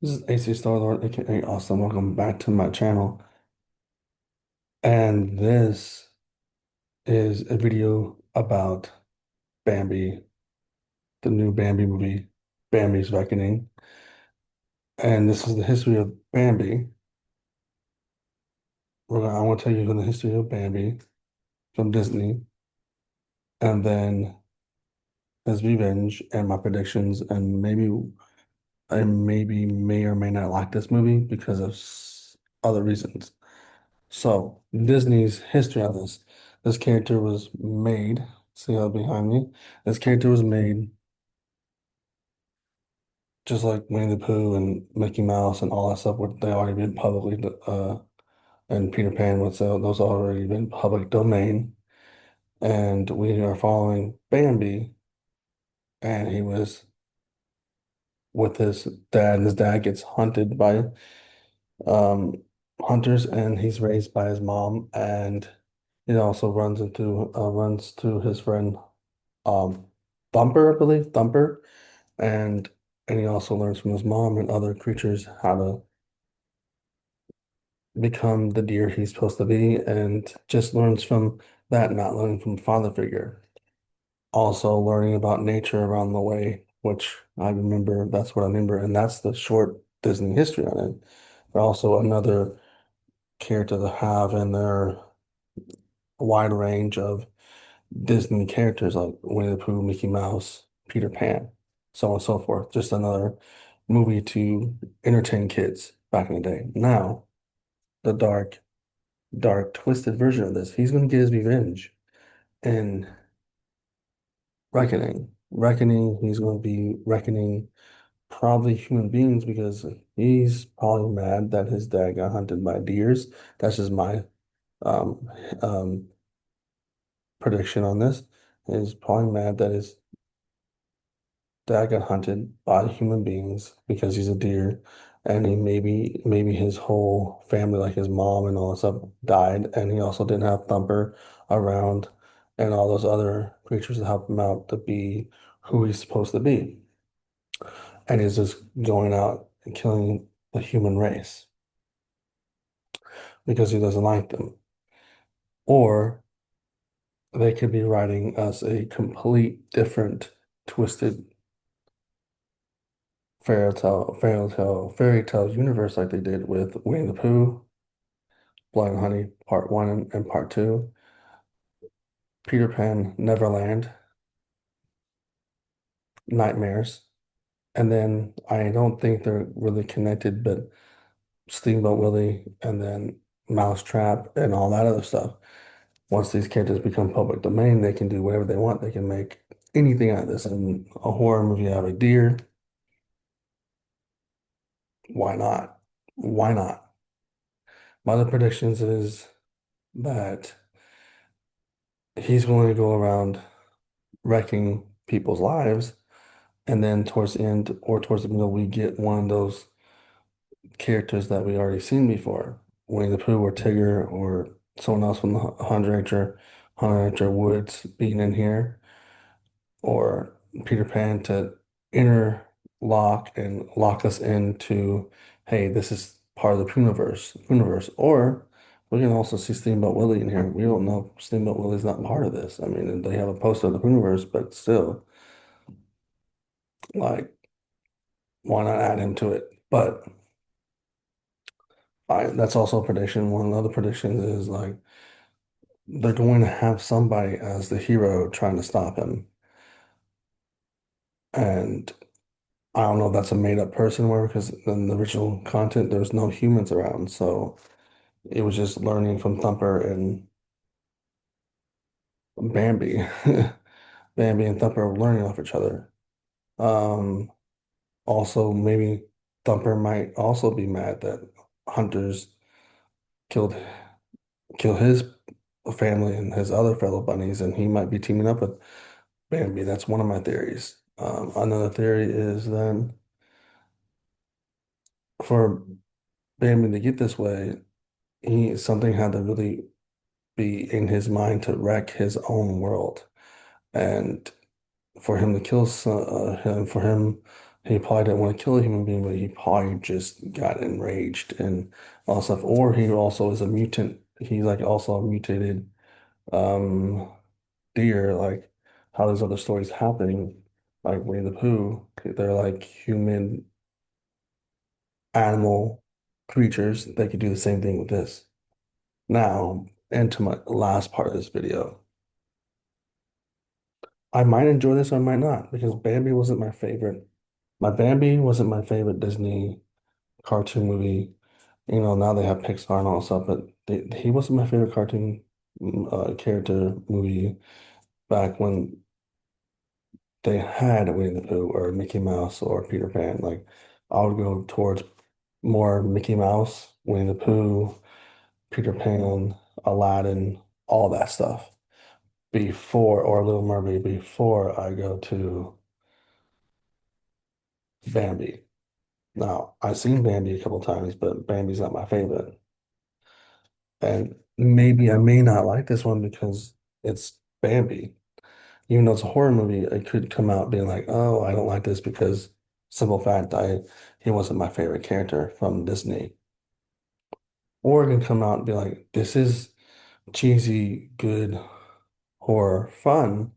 This is AC Star Lord, aka Austin. Welcome back to my channel. And this is a video about Bambi, the new Bambi movie, Bambi's Reckoning. And this is the history of Bambi. I want to tell you the history of Bambi from Disney, and then his revenge and my predictions, and maybe I maybe may or may not like this movie because of other reasons. So, Disney's history on this. This character was made, see how behind me? This character was made just like Winnie the Pooh and Mickey Mouse and all that stuff, what they already been publicly, and Peter Pan would say those already been public domain. And we are following Bambi, and he was with his dad, and his dad gets hunted by um, hunters, and he's raised by his mom, and he also runs to his friend um, Thumper, I believe, Thumper, and he also learns from his mom and other creatures how to become the deer he's supposed to be, and just learns from that, not learning from father figure. Also learning about nature around the way, which I remember, that's what I remember, and that's the short Disney history on it. But also another character to have in their wide range of Disney characters like Winnie the Pooh, Mickey Mouse, Peter Pan, so on and so forth. Just another movie to entertain kids back in the day. Now, the dark, twisted version of this, he's going to get his revenge in Reckoning. Reckoning, he's going to be reckoning probably human beings because he's probably mad that his dad got hunted by deers. That's just my um, um, prediction on this. He's probably mad that his dad got hunted by human beings because he's a deer, and he maybe his whole family, like his mom and all that stuff, died, and he also didn't have Thumper around and all those other creatures to help him out to be who he's supposed to be. And he's just going out and killing the human race because he doesn't like them. Or they could be writing us a complete different, twisted fairy tale universe like they did with Winnie the Pooh, Blood and Honey Part One and Part Two, Peter Pan, Neverland, Nightmares, and then I don't think they're really connected, but Steamboat Willie and then Mousetrap and all that other stuff. Once these characters become public domain, they can do whatever they want. They can make anything out of this. And a horror movie out of a deer, why not? Why not? My other predictions is that he's going to go around wrecking people's lives. And then towards the end or towards the middle, we get one of those characters that we already seen before. Winnie the Pooh or Tigger or someone else from the Hundred Acre Woods being in here, or Peter Pan to interlock and lock us into, hey, this is part of the universe. Or we can also see Steamboat Willie in here. We don't know if Steamboat Willie's not part of this. I mean, they have a poster of the universe, but still, like, why not add him to it? But that's also a prediction. One of the other predictions is like they're going to have somebody as the hero trying to stop him. And I don't know if that's a made up person where because in the original content there's no humans around. So it was just learning from Thumper and Bambi. Bambi and Thumper were learning off each other. Um, Also maybe Thumper might also be mad that hunters killed kill his family and his other fellow bunnies, and he might be teaming up with Bambi. That's one of my theories. Another theory is then for Bambi to get this way, he something had to really be in his mind to wreck his own world, and for him to kill him, for him He probably didn't want to kill a human being, but he probably just got enraged and all stuff. Or he also is a mutant. He's like also a mutated um deer, like how there's other stories happening, like Winnie the Pooh. They're like human animal creatures. They could do the same thing with this. Now, into my last part of this video. I might enjoy this or I might not because Bambi wasn't my favorite. My Bambi wasn't my favorite Disney cartoon movie. You know, now they have Pixar and all that stuff, but he wasn't my favorite cartoon character movie back when they had Winnie the Pooh or Mickey Mouse or Peter Pan. Like, I would go towards more Mickey Mouse, Winnie the Pooh, Peter Pan, Aladdin, all that stuff before, or Little Mermaid before I go to Bambi. Now, I've seen Bambi a couple times, but Bambi's not my favorite. And maybe I may not like this one because it's Bambi. Even though it's a horror movie, it could come out being like, oh, I don't like this because simple fact, he wasn't my favorite character from Disney. Or it can come out and be like, this is cheesy, good horror fun,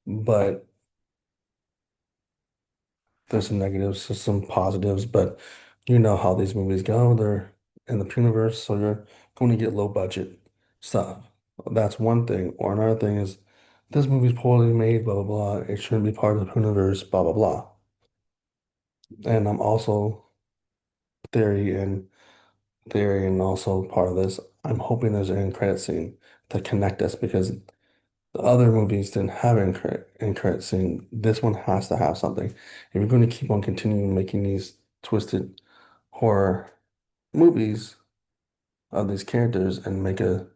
but there's some negatives, there's some positives, but you know how these movies go. They're in the universe, so you're going to get low budget stuff. That's one thing. Or another thing is this movie's poorly made, blah blah blah. It shouldn't be part of the universe, blah blah blah. And I'm also theory and theory and also part of this. I'm hoping there's an end credit scene to connect us because the other movies didn't have an end credit scene. This one has to have something. If you're going to keep on continuing making these twisted horror movies of these characters and make a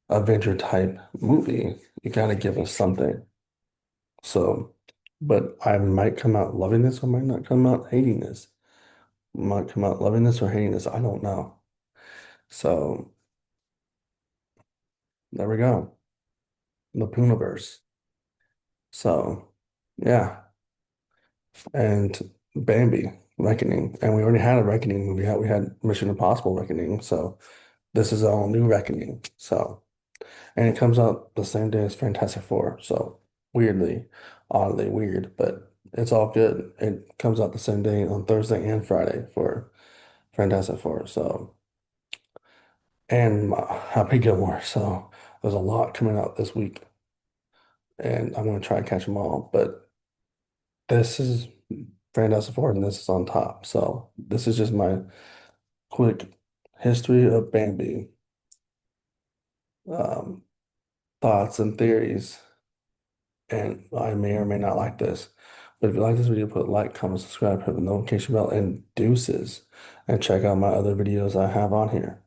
adventure type movie, you gotta give us something. So, but I might come out loving this or might not come out hating this. Might come out loving this or hating this. I don't know. So there we go. The Pooniverse. So yeah. And Bambi, Reckoning. And we already had a Reckoning movie. We had Mission Impossible Reckoning. So this is all new Reckoning. So and it comes out the same day as Fantastic Four. So weirdly, oddly weird, but it's all good. It comes out the same day on Thursday and Friday for Fantastic Four. So and Happy Gilmore. So there's a lot coming out this week, and I'm gonna try to catch them all. But this is Fantastic Four, and this is on top. So this is just my quick history of Bambi, um, thoughts and theories. And I may or may not like this. But if you like this video, put a like, comment, subscribe, hit the notification bell, and deuces. And check out my other videos I have on here.